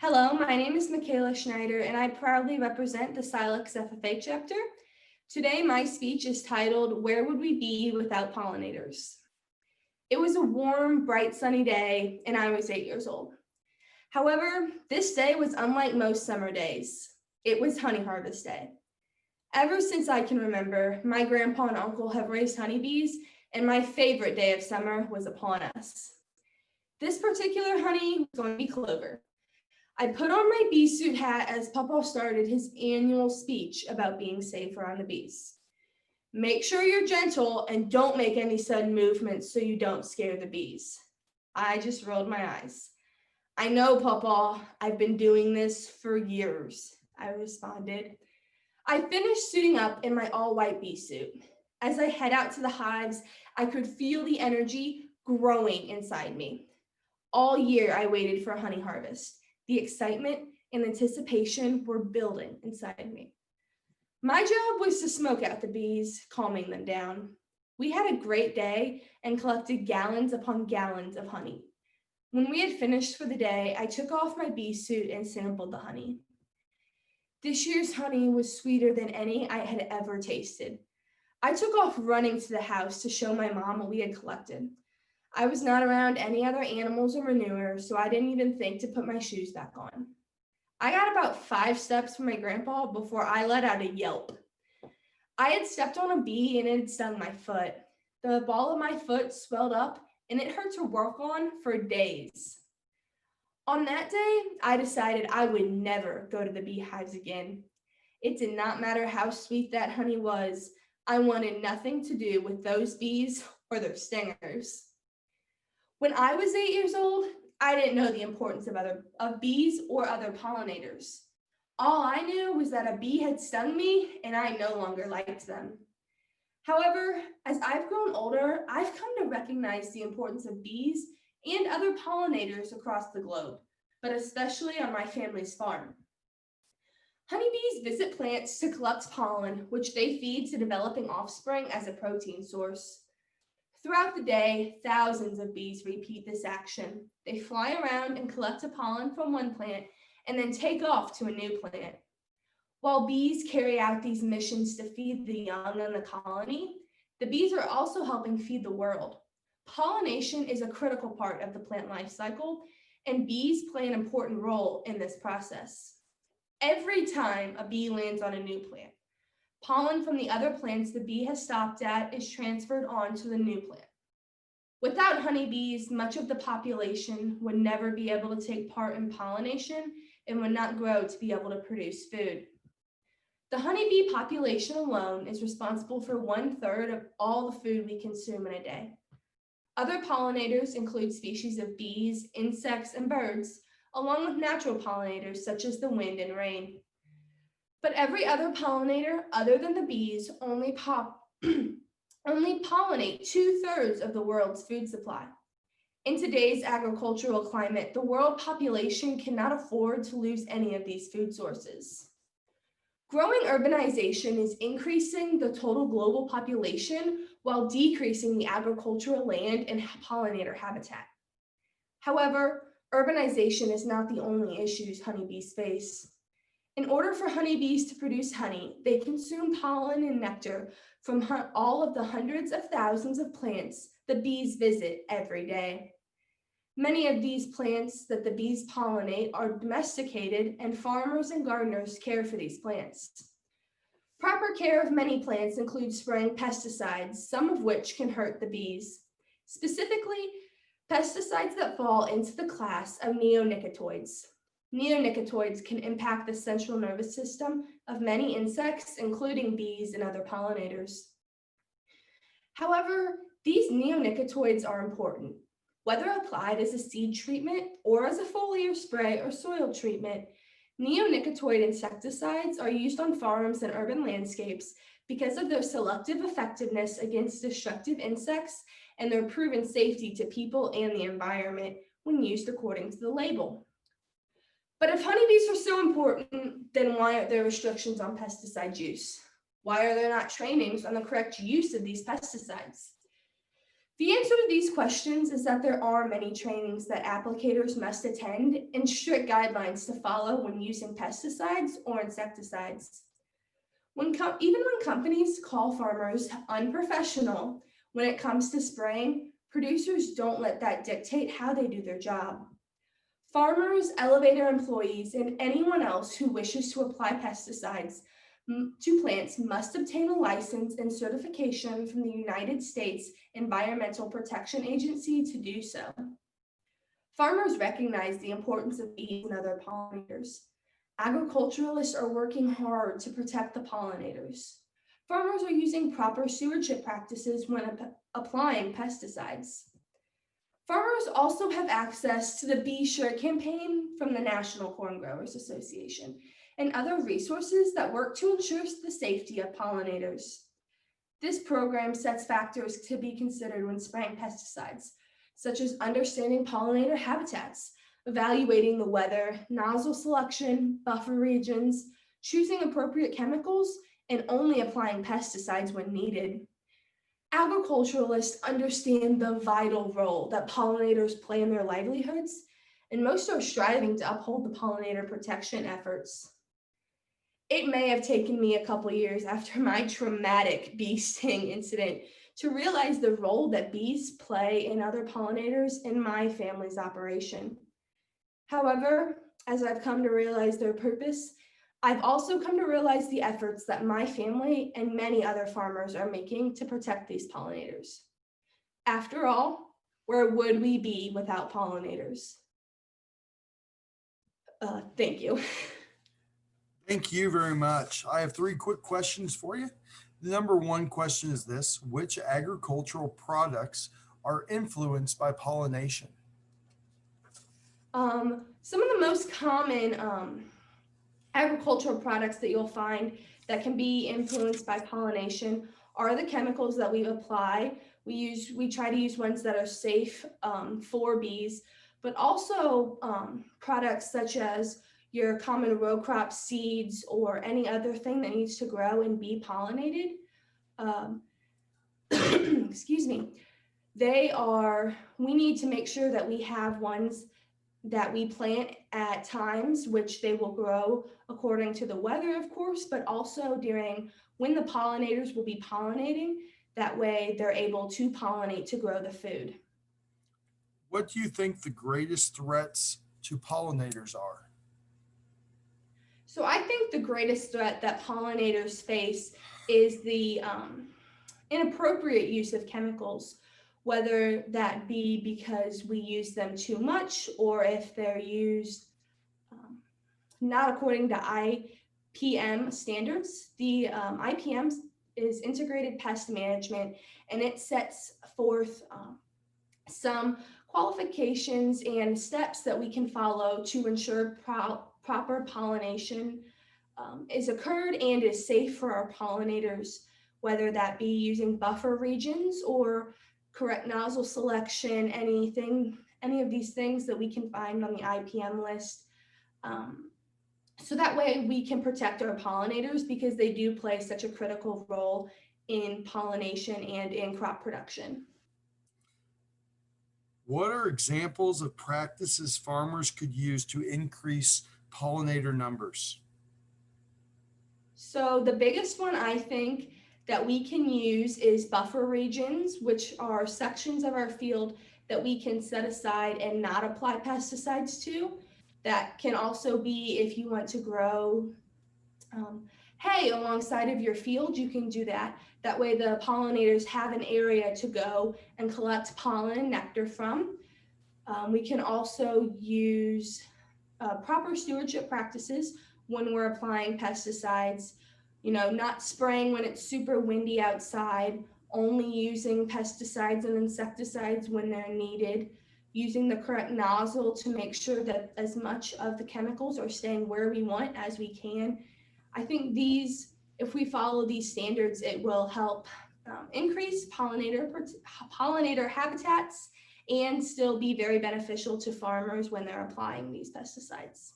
Hello, my name is Makayla Schnieder, and I proudly represent the Silex FFA chapter. Today, my speech is titled, Where Would We Be Without Pollinators? It was a warm, bright, sunny day, and I was 8 years old. However, this day was unlike most summer days. It was honey harvest day. Ever since I can remember, my grandpa and uncle have raised honeybees, and my favorite day of summer was upon us. This particular honey was going to be clover. I put on my bee suit hat as Papa started his annual speech about being safe around the bees. Make sure you're gentle and don't make any sudden movements so you don't scare the bees. I just rolled my eyes. I know, Papa, I've been doing this for years, I responded. I finished suiting up in my all-white bee suit. As I head out to the hives, I could feel the energy growing inside me. All year, I waited for a honey harvest. The excitement and anticipation were building inside me. My job was to smoke out the bees, calming them down. We had a great day and collected gallons upon gallons of honey. When we had finished for the day, I took off my bee suit and sampled the honey. This year's honey was sweeter than any I had ever tasted. I took off running to the house to show my mom what we had collected. I was not around any other animals or manure, so I didn't even think to put my shoes back on. I got about 5 steps from my grandpa before I let out a yelp. I had stepped on a bee and it had stung my foot. The ball of my foot swelled up and it hurt to work on for days. On that day, I decided I would never go to the beehives again. It did not matter how sweet that honey was. I wanted nothing to do with those bees or their stingers. When I was 8 years old, I didn't know the importance of bees or other pollinators. All I knew was that a bee had stung me and I no longer liked them. However, as I've grown older, I've come to recognize the importance of bees and other pollinators across the globe, but especially on my family's farm. Honeybees visit plants to collect pollen, which they feed to developing offspring as a protein source. Throughout the day, thousands of bees repeat this action. They fly around and collect a pollen from one plant and then take off to a new plant. While bees carry out these missions to feed the young in the colony, the bees are also helping feed the world. Pollination is a critical part of the plant life cycle, and bees play an important role in this process. Every time a bee lands on a new plant, pollen from the other plants the bee has stopped at is transferred on to the new plant. Without honeybees, much of the population would never be able to take part in pollination and would not grow to be able to produce food. The honeybee population alone is responsible for 1/3 of all the food we consume in a day. Other pollinators include species of bees, insects, and birds, along with natural pollinators such as the wind and rain. But every other pollinator other than the bees only pollinate 2/3 of the world's food supply. In today's agricultural climate, the world population cannot afford to lose any of these food sources. Growing urbanization is increasing the total global population while decreasing the agricultural land and pollinator habitat. However, urbanization is not the only issues honeybees face. In order for honeybees to produce honey, they consume pollen and nectar from all of the hundreds of thousands of plants the bees visit every day. Many of these plants that the bees pollinate are domesticated, and farmers and gardeners care for these plants. Proper care of many plants includes spraying pesticides, some of which can hurt the bees. Specifically, pesticides that fall into the class of neonicotinoids. Neonicotinoids can impact the central nervous system of many insects, including bees and other pollinators. However, these neonicotinoids are important. Whether applied as a seed treatment or as a foliar spray or soil treatment, neonicotinoid insecticides are used on farms and urban landscapes because of their selective effectiveness against destructive insects and their proven safety to people and the environment when used according to the label. But if honeybees are so important, then why aren't there restrictions on pesticide use? Why are there not trainings on the correct use of these pesticides? The answer to these questions is that there are many trainings that applicators must attend and strict guidelines to follow when using pesticides or insecticides. Even when companies call farmers unprofessional when it comes to spraying, producers don't let that dictate how they do their job. Farmers, elevator employees, and anyone else who wishes to apply pesticides to plants must obtain a license and certification from the United States Environmental Protection Agency to do so. Farmers recognize the importance of bees and other pollinators. Agriculturalists are working hard to protect the pollinators. Farmers are using proper stewardship practices when applying pesticides. Farmers also have access to the Be Sure campaign from the National Corn Growers Association and other resources that work to ensure the safety of pollinators. This program sets factors to be considered when spraying pesticides, such as understanding pollinator habitats, evaluating the weather, nozzle selection, buffer regions, choosing appropriate chemicals, and only applying pesticides when needed. Agriculturalists understand the vital role that pollinators play in their livelihoods, and most are striving to uphold the pollinator protection efforts. It may have taken me a couple years after my traumatic bee sting incident to realize the role that bees play in other pollinators in my family's operation. However, as I've come to realize their purpose, I've also come to realize the efforts that my family and many other farmers are making to protect these pollinators. After all, where would we be without pollinators? Thank you. Thank you very much. I have three quick questions for you. The number one question is this: which agricultural products are influenced by pollination? Some of the most common agricultural products that you'll find that can be influenced by pollination are the chemicals that we apply. We try to use ones that are safe for bees, but also products such as your common row crop seeds or any other thing that needs to grow and be pollinated. Excuse me. We need to make sure that we have ones that we plant at times, which they will grow according to the weather, of course, but also during when the pollinators will be pollinating. That way they're able to pollinate to grow the food. What do you think the greatest threats to pollinators are? So I think the greatest threat that pollinators face is the inappropriate use of chemicals, whether that be because we use them too much or if they're used not according to IPM standards. The IPM is Integrated Pest Management, and it sets forth some qualifications and steps that we can follow to ensure proper pollination is occurred and is safe for our pollinators, whether that be using buffer regions or correct nozzle selection, any of these things that we can find on the IPM list. So that way we can protect our pollinators because they do play such a critical role in pollination and in crop production. What are examples of practices farmers could use to increase pollinator numbers? So the biggest one I think that we can use is buffer regions, which are sections of our field that we can set aside and not apply pesticides to. That can also be if you want to grow hay alongside of your field, you can do that. That way the pollinators have an area to go and collect pollen and nectar from. We can also use proper stewardship practices when we're applying pesticides, not spraying when it's super windy outside, only using pesticides and insecticides when they're needed, using the correct nozzle to make sure that as much of the chemicals are staying where we want as we can. I think if we follow these standards, it will help increase pollinator habitats and still be very beneficial to farmers when they're applying these pesticides.